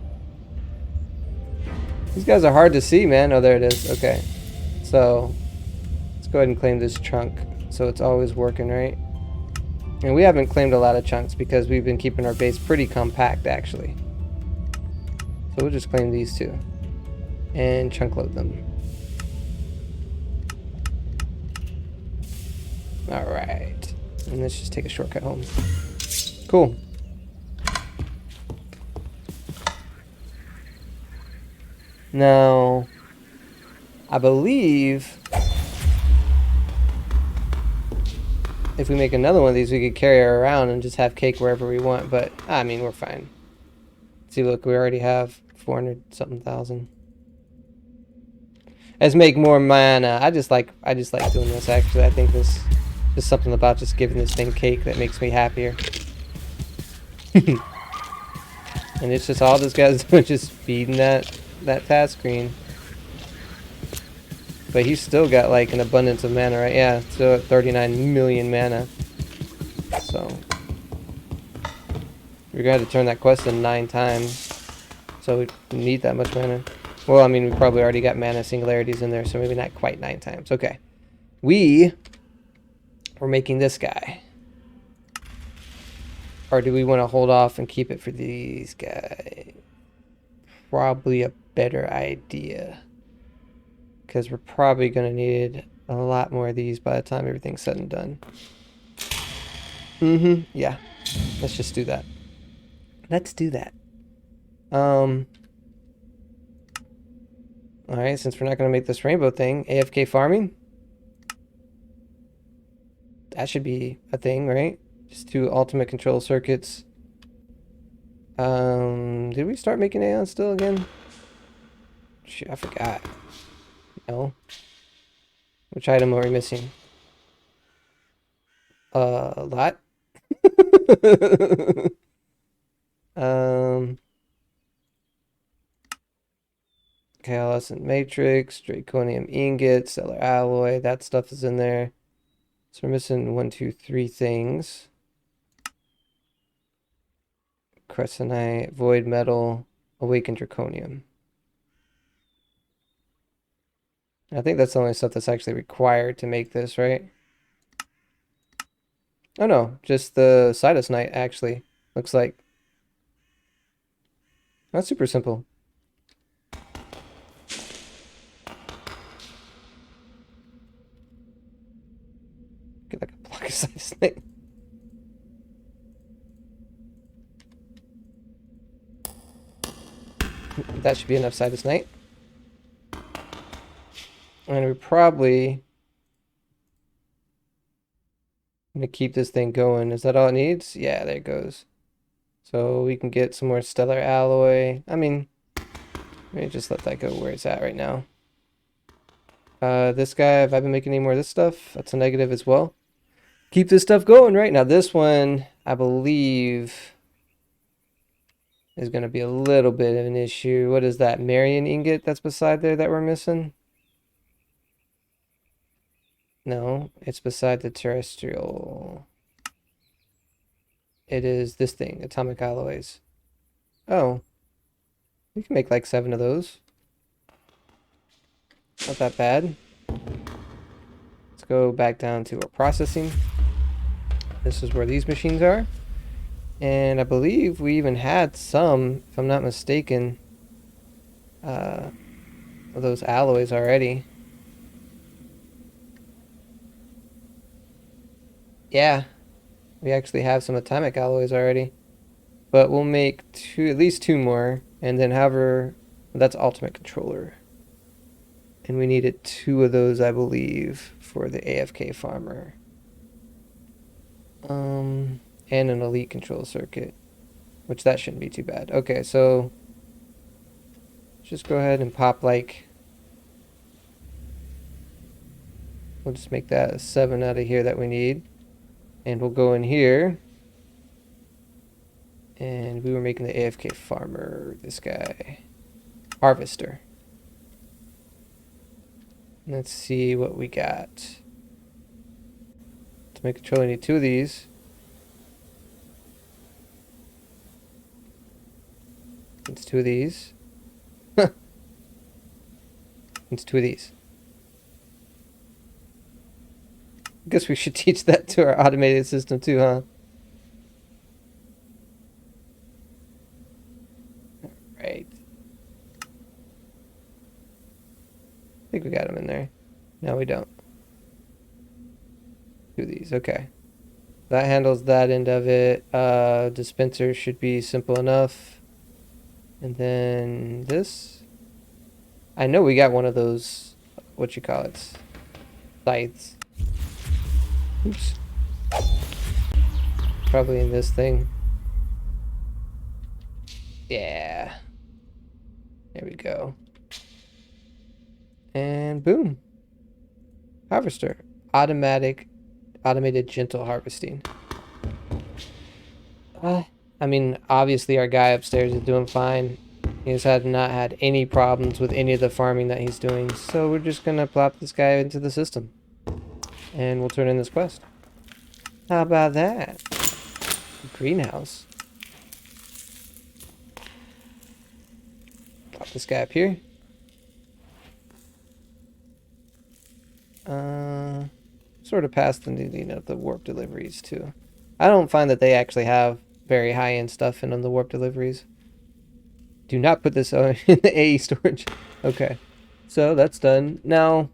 These guys are hard to see, man. Oh, there it is. Okay. So, let's go ahead and claim this chunk. So it's always working, right? And we haven't claimed a lot of chunks because we've been keeping our base pretty compact, actually. So we'll just claim these 2. And chunk load them. Alright. And let's just take a shortcut home. Cool. Now, I believe if we make another one of these, we could carry her around and just have cake wherever we want. But, I mean, we're fine. See, look, we already have 400-something thousand. Let's make more mana. I just like doing this, actually. I think this is something about just giving this thing cake that makes me happier. And it's just all this guy's doing, just feeding that task screen. But he's still got like an abundance of mana, right? Yeah, still at 39 million mana. So we're gonna have to turn that quest in 9 times. So we need that much mana. Well, I mean, we probably already got mana singularities in there, so maybe not quite 9 times. Okay. We're making this guy. Or do we want to hold off and keep it for these guys? probably a better idea. Because we're probably going to need a lot more of these by the time everything's said and done. Yeah. Let's just do that. Let's do that. Alright, since we're not going to make this rainbow thing, AFK farming. That should be a thing, right? Just 2 ultimate control circuits. Did we start making Aeon still again? Shoot, I forgot. No. Which item are we missing? A lot? Coalescent matrix, draconium ingot, stellar alloy, that stuff is in there. So we're missing 1, 2, 3 things. Crescenite, void metal, awakened draconium. I think that's the only stuff that's actually required to make this, right? Oh no, just the Sidusnite actually. Looks like. That's super simple. Get like a block of Sidusnite. That should be enough Sidusnite. And we're probably gonna keep this thing going. Is that all it needs? Yeah, there it goes. So we can get some more stellar alloy. I mean, let me just let that go where it's at right now. This guy, have I been making any more of this stuff? That's a negative as well. Keep this stuff going, right? Now this one, I believe, is going to be a little bit of an issue. What is that? Marion ingot that's beside there that we're missing? No, it's beside the terrestrial. It is this thing, atomic alloys. Oh, we can make like 7 of those. Not that bad. Let's go back down to our processing. This is where these machines are. And I believe we even had some, if I'm not mistaken, of those alloys already. Yeah, we actually have some atomic alloys already. But we'll make at least 2 more. And then however, that's ultimate controller. And we needed 2 of those, I believe, for the AFK farmer. And an elite control circuit, which that shouldn't be too bad. Okay, so just go ahead and pop like, we'll just make that a 7 out of here that we need. And we'll go in here. And we were making the AFK farmer, this guy. Harvester. Let's see what we got. To make a controller, I need 2 of these. It's 2 of these. It's 2 of these. I guess we should teach that to our automated system too, huh? Alright. I think we got them in there. No, we don't. 2 of these, okay. That handles that end of it. Dispenser should be simple enough. And then this. I know we got one of those, what you call it, scythes. Oops. Probably in this thing. Yeah. There we go. And boom. Harvester. Automated gentle harvesting. I mean, obviously our guy upstairs is doing fine. He's not had any problems with any of the farming that he's doing. So we're just gonna plop this guy into the system. And we'll turn in this quest. How about that? Greenhouse. Pop this guy up here. Sort of past the needing of the warp deliveries too. I don't find that they actually have very high-end stuff in on the warp deliveries. Do not put this in the AE storage. Okay. So that's done. Now,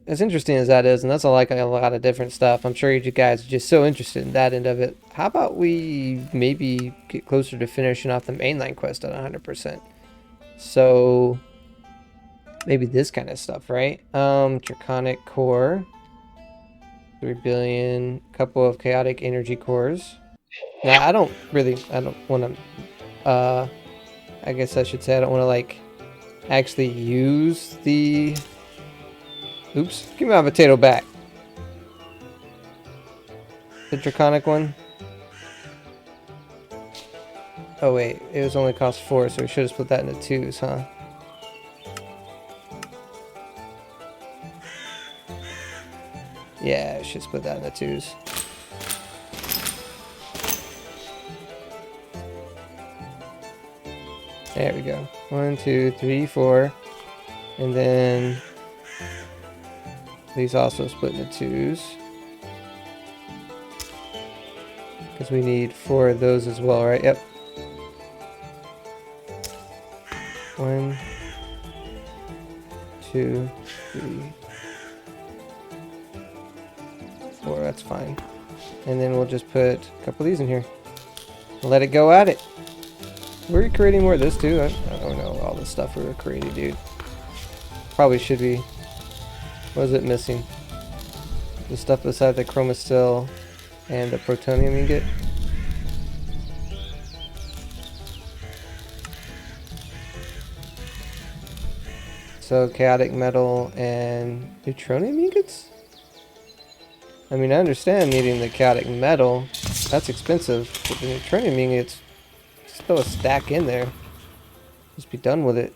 as interesting as that is, and that's like a lot of different stuff, I'm sure you guys are just so interested in that end of it. How about we maybe get closer to finishing off the mainline quest at 100%? So, maybe this kind of stuff, right? Draconic core. 3 billion. Couple of chaotic energy cores. Now, I don't want to, I guess I should say I don't want to, like, actually use the... Oops, give me my potato back. The draconic one. Oh wait, it was only cost 4, so we should have split that into 2s, huh? Yeah, I should split that into 2s. There we go. 1, 2, 3, 4. And then these also split into 2s. Because we need 4 of those as well, right? Yep. 1, 2, 3, 4. That's fine. And then we'll just put a couple of these in here. Let it go at it. Were we creating more of this too? I don't know all the stuff we were creating, dude. Probably should be. What is it missing? The stuff beside the chromasteel and the protonium ingot. So chaotic metal and neutronium ingots? I mean, I understand needing the chaotic metal. That's expensive. But the neutronium ingots, just throw a stack in there. Just be done with it.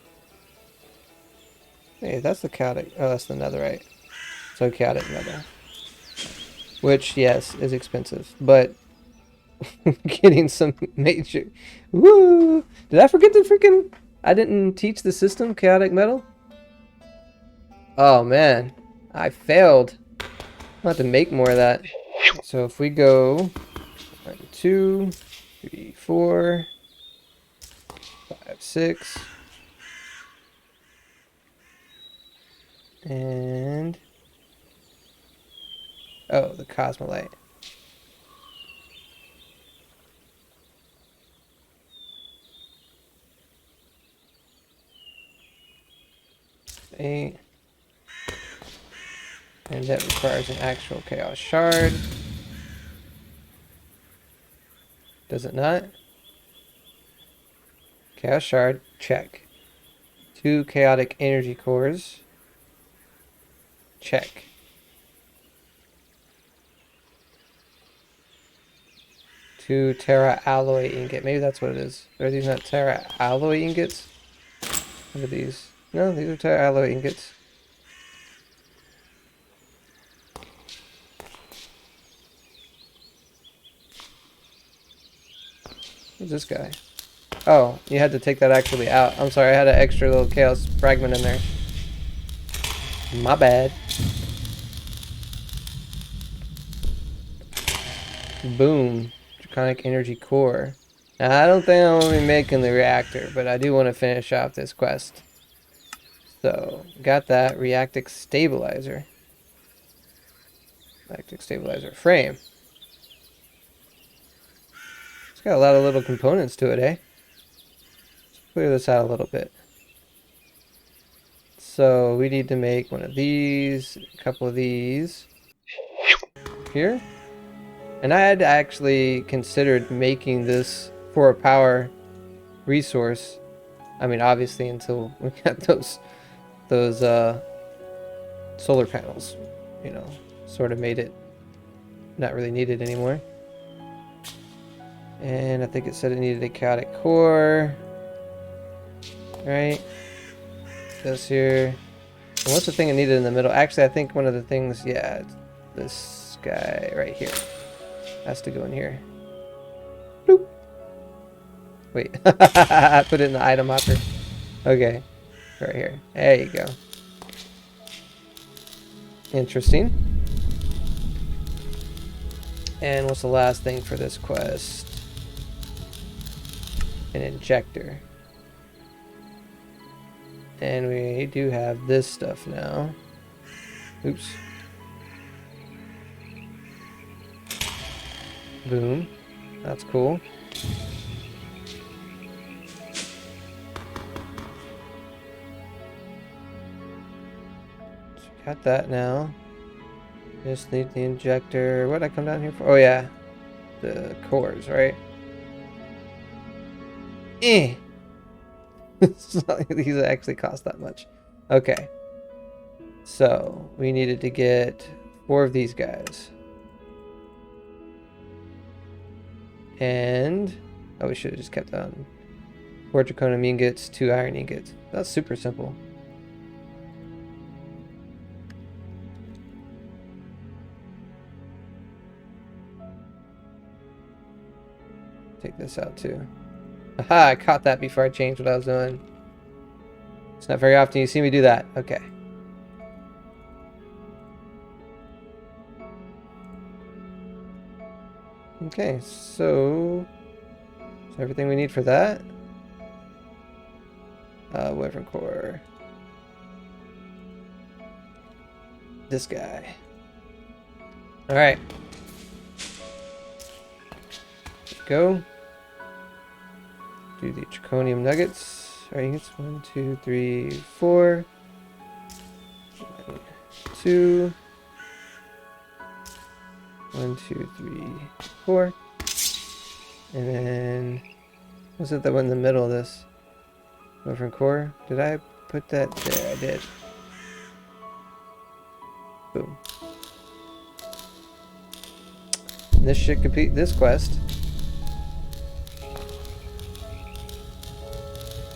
Hey, that's the chaotic. Oh, that's the netherite. So chaotic metal. Which, yes, is expensive. But getting some major... Woo! Did I forget to freaking... I didn't teach the system chaotic metal? Oh, man. I failed. I'll have to make more of that. So if we go 1, 2, 3, 4, 5, 6, and oh, the cosmolite. Eight. And that requires an actual chaos shard. Does it not? Chaos shard, check. 2 chaotic energy cores. Check. Two Terra alloy ingot. Maybe that's what it is. Are these not Terra alloy ingots? What are these? No, these are Terra alloy ingots. Who's this guy? Oh, you had to take that actually out. I'm sorry, I had an extra little chaos fragment in there. My bad. Boom. Draconic energy core. Now, I don't think I'm going to be making the reactor, but I do want to finish off this quest. So, got that. Reactic stabilizer. Reactic stabilizer frame. It's got a lot of little components to it, eh? Let's clear this out a little bit. So we need to make one of these, a couple of these here. And I had actually considered making this for a power resource. I mean, obviously until we got those solar panels, you know, sort of made it not really needed anymore. And I think it said it needed a chaotic core. Right? This here. And what's the thing it needed in the middle? Actually, I think one of the things, yeah, this guy right here has to go in here. Bloop. Wait. I put it in the item hopper. Okay. Right here. There you go. Interesting. And what's the last thing for this quest? An injector. And we do have this stuff now. Oops. Boom. That's cool. So got that now. Just need the injector. What did I come down here for? Oh yeah. The cores, right? Eh. These actually cost that much. Okay. So we needed to get 4 of these guys. And oh, we should have just kept on 4 draconium ingots, 2 iron ingots. That's super simple. Take this out too. Aha, I caught that before I changed what I was doing. It's not very often you see me do that. Okay. Okay, so everything we need for that. Wyvern core. This guy. Alright. Go. Do the draconium nuggets. Alright, it's 1, 2, 3, 4. 1, 2. 1, 2, 3, 4. And then was it the one in the middle of this? Wyvern core? Did I put that there? I did. Boom. And this should complete this quest.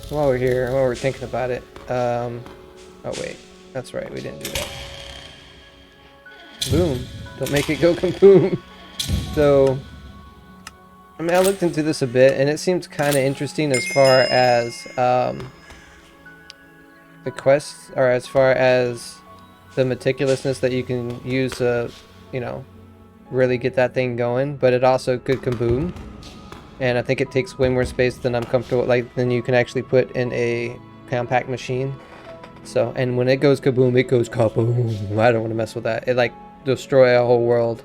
While we're here, while we're thinking about it, oh wait, that's right, we didn't do that. Boom. Don't make it go kaboom. So, I mean, I looked into this a bit, and it seems kind of interesting as far as the quests, or as far as the meticulousness that you can use to, you know, really get that thing going. But it also could kaboom, and I think it takes way more space than I'm comfortable, than you can actually put in a compact machine. So, and when it goes kaboom, it goes kaboom. I don't want to mess with that. It destroy a whole world.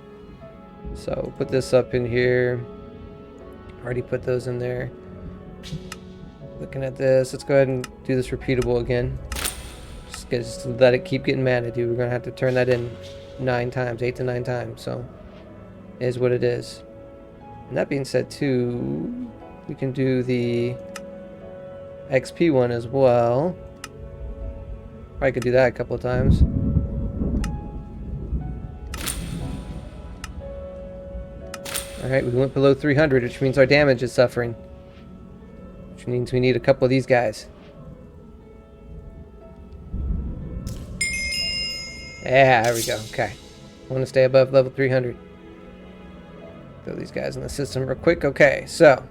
So put this up in here. Already put those in there. Looking at this, let's go ahead and do this repeatable again. Just let it keep getting mad at you. We're gonna have to turn that in 9 times, 8 to 9 times. So it is what it is. And that being said too, we can do the XP one as well. Probably could do that a couple of times. Alright, we went below 300, which means our damage is suffering. Which means we need a couple of these guys. Yeah, there we go. Okay. I want to stay above level 300. Throw these guys in the system real quick. Okay, so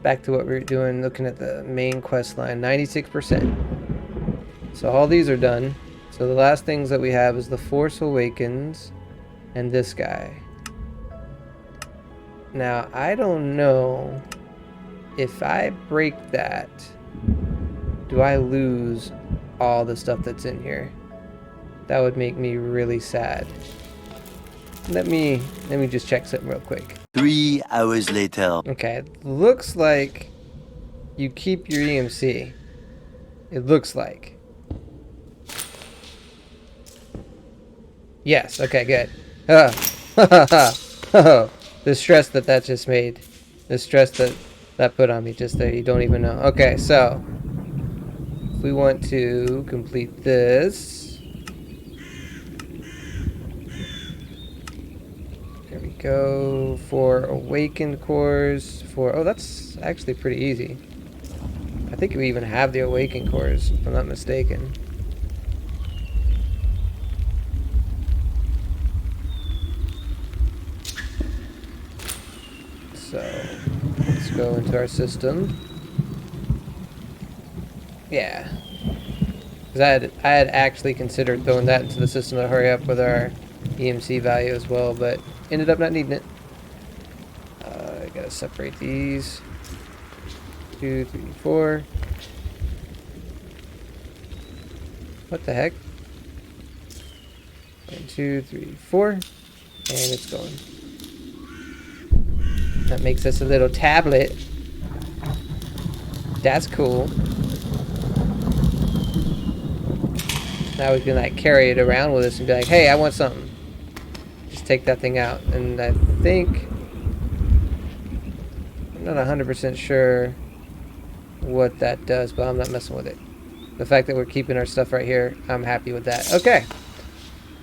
back to what we were doing, looking at the main quest line. 96%. So all these are done. So the last things that we have is the Force Awakens and this guy. Now, I don't know if I break that, do I lose all the stuff that's in here? That would make me really sad. Let me just check something real quick. 3 hours later. Okay, it looks like you keep your EMC. It looks like. Yes, okay, good. The stress that just made. The stress that put on me just there, you don't even know. Okay, so if we want to complete this. There we go. 4 awakened cores. Oh, that's actually pretty easy. I think we even have the awakened cores, if I'm not mistaken. So let's go into our system. Yeah, because I had actually considered throwing that into the system to hurry up with our EMC value as well, but ended up not needing it. I gotta separate these. 2, 3, 4. What the heck? 1, 2, 3, 4. And it's going. That makes us a little tablet. That's cool. Now we can like carry it around with us and be like, hey, I want something. Just take that thing out. And I think... I'm not 100% sure what that does, but I'm not messing with it. The fact that we're keeping our stuff right here, I'm happy with that. Okay.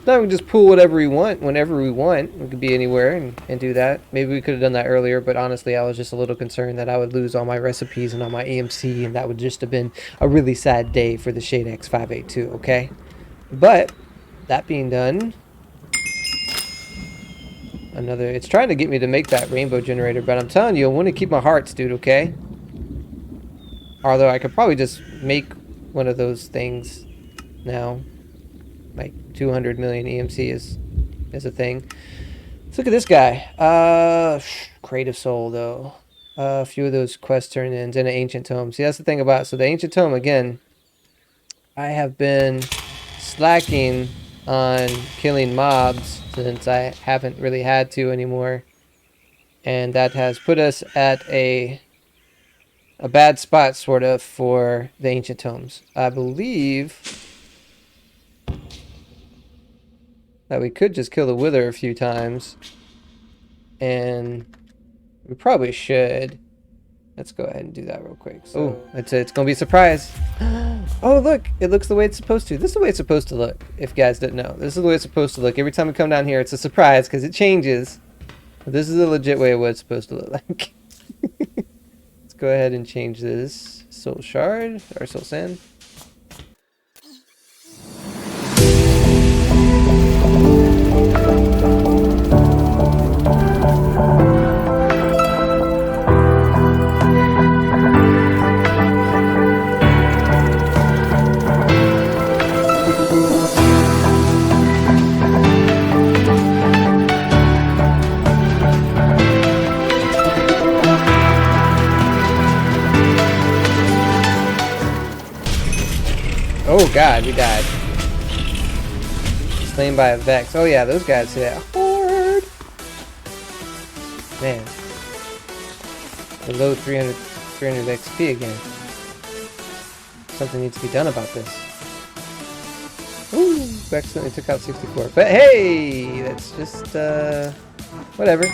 Now we can just pull whatever we want, whenever we want. We could be anywhere and do that. Maybe we could have done that earlier, but honestly, I was just a little concerned that I would lose all my recipes and all my EMC, and that would just have been a really sad day for the Shade X582, okay? But, that being done... It's trying to get me to make that rainbow generator, but I'm telling you, I want to keep my hearts, dude, okay? Although I could probably just make one of those things now. Like 200 million EMC is a thing. Let's look at this guy. Creative Soul, though. A few of those quest turn-ins and an Ancient Tome. See, that's the thing about it. So the Ancient Tome, again, I have been slacking on killing mobs since I haven't really had to anymore, and that has put us at a bad spot sort of for the Ancient Tomes. I believe that we could just kill the Wither a few times, and we probably should. Let's go ahead and do that real quick. So, it's gonna be a surprise. Oh, look, it looks the way it's supposed to. This is the way it's supposed to look, if you guys didn't know. This is the way it's supposed to look. Every time we come down here, it's a surprise because it changes. But this is the legit way of what it's supposed to look like. Let's go ahead and change this soul shard, or soul sand. Oh god, we died. Slain by a Vex. Oh yeah, those guys hit hard. Man. Below 300 XP again. Something needs to be done about this. Ooh, we accidentally took out 64. But hey, that's just, whatever.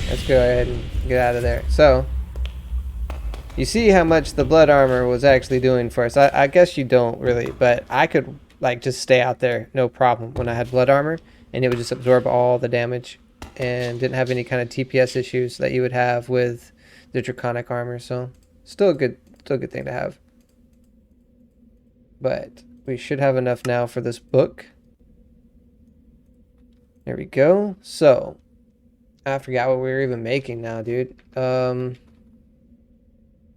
Let's go ahead and get out of there. So, you see how much the blood armor was actually doing for us. I guess you don't really, but I could like just stay out there, no problem, when I had blood armor, and it would just absorb all the damage and didn't have any kind of TPS issues that you would have with the draconic armor. So, still a good thing to have. But we should have enough now for this book. There we go. So, I forgot what we were even making now, dude. I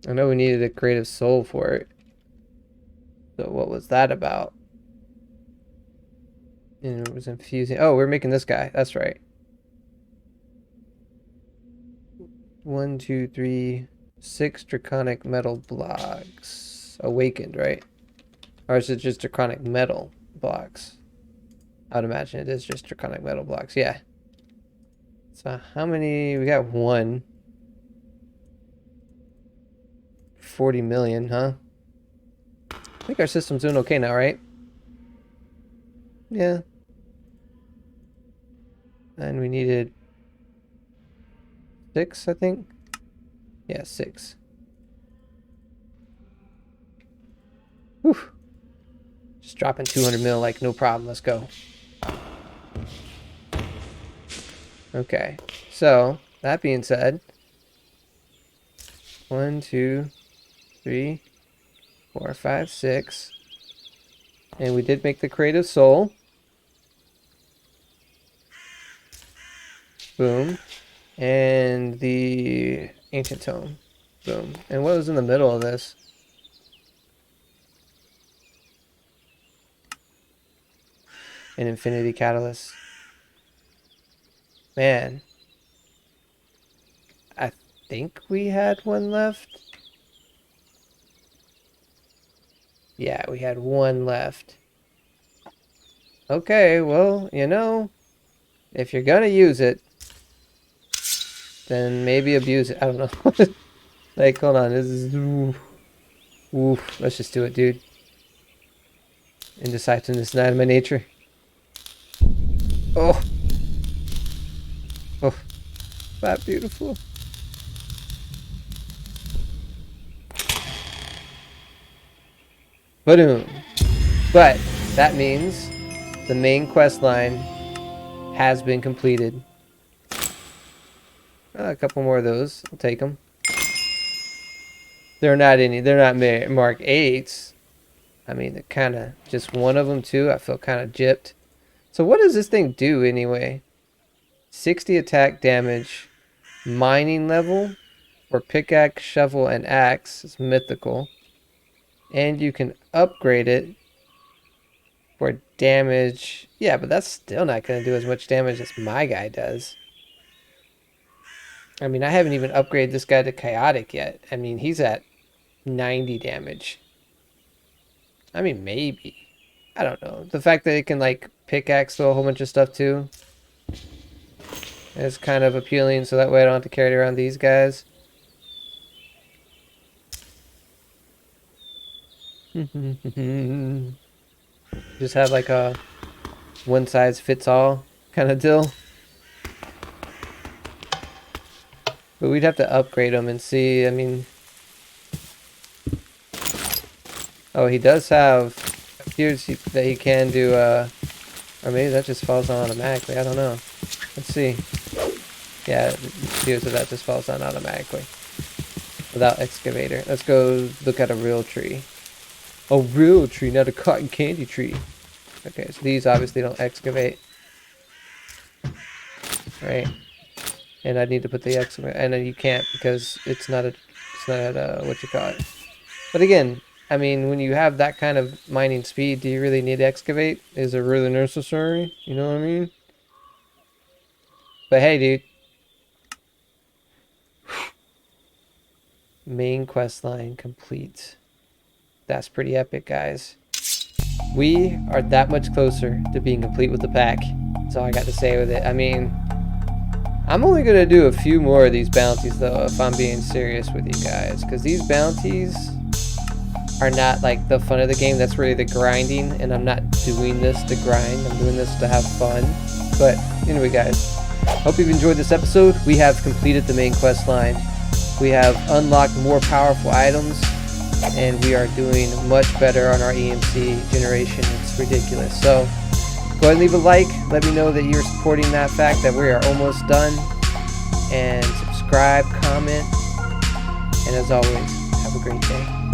know we needed a creative soul for it. So what was that about? And it was infusing. Oh, we're making this guy. That's right. 1, 2, 3, 6 draconic metal blocks. Awakened, right? Or is it just draconic metal blocks? I would imagine it is just draconic metal blocks. Yeah. So how many? We got 1. 40 million, huh? I think our system's doing okay now, right? Yeah. And we needed 6, I think. Yeah, 6. Whew. Just dropping 200 mil like no problem. Let's go. Okay. So, that being said, 1, 2, 3, 4, 5, 6. And we did make the creative soul. Boom. And the ancient tome. Boom. And what was in the middle of this? An infinity catalyst. Man. I think we had one left. Yeah, we had one left. Okay, well, you know, if you're gonna use it, then maybe abuse it. I don't know. Like, hold on. This is... Oof. Let's just do it, dude. Indecisiveness is not in my nature. Oh. Oh. That beautiful. Boom. But that means the main quest line has been completed. A couple more of those. I'll take them. They're not Mark 8s. I mean, they're kind of just one of them too. I feel kind of gypped. So what does this thing do anyway? 60 attack damage, mining level for pickaxe, shovel, and axe. It's mythical. And you can upgrade it for damage. Yeah, but that's still not going to do as much damage as my guy does. I mean, I haven't even upgraded this guy to chaotic yet. I mean, he's at 90 damage. I mean, maybe. I don't know. The fact that it can, like, pickaxe through a whole bunch of stuff, too, is kind of appealing, so that way I don't have to carry around these guys. Just have, like, a one-size-fits-all kind of deal. But we'd have to upgrade them and see, I mean... Oh, he does have... Appears that he can do, or maybe that just falls on automatically, I don't know. Let's see. Yeah, it appears that just falls on automatically. Without excavator. Let's go look at a real tree. A real tree, not a cotton candy tree. Okay, so these obviously don't excavate. Right. And I need to put the excavator, and you can't because it's not a, what you call it. But again, I mean, when you have that kind of mining speed, do you really need to excavate? Is it really necessary? You know what I mean? But hey, dude. Main quest line complete. That's pretty epic, guys. We are that much closer to being complete with the pack. That's all I got to say with it. I mean... I'm only going to do a few more of these bounties, though, if I'm being serious with you guys. Because these bounties are not, like, the fun of the game. That's really the grinding. And I'm not doing this to grind. I'm doing this to have fun. But, anyway, guys. Hope you've enjoyed this episode. We have completed the main quest line. We have unlocked more powerful items. And we are doing much better on our EMC generation. It's ridiculous. So... go ahead and leave a like. Let me know that you're supporting that fact that we are almost done. And subscribe, comment. And as always, have a great day.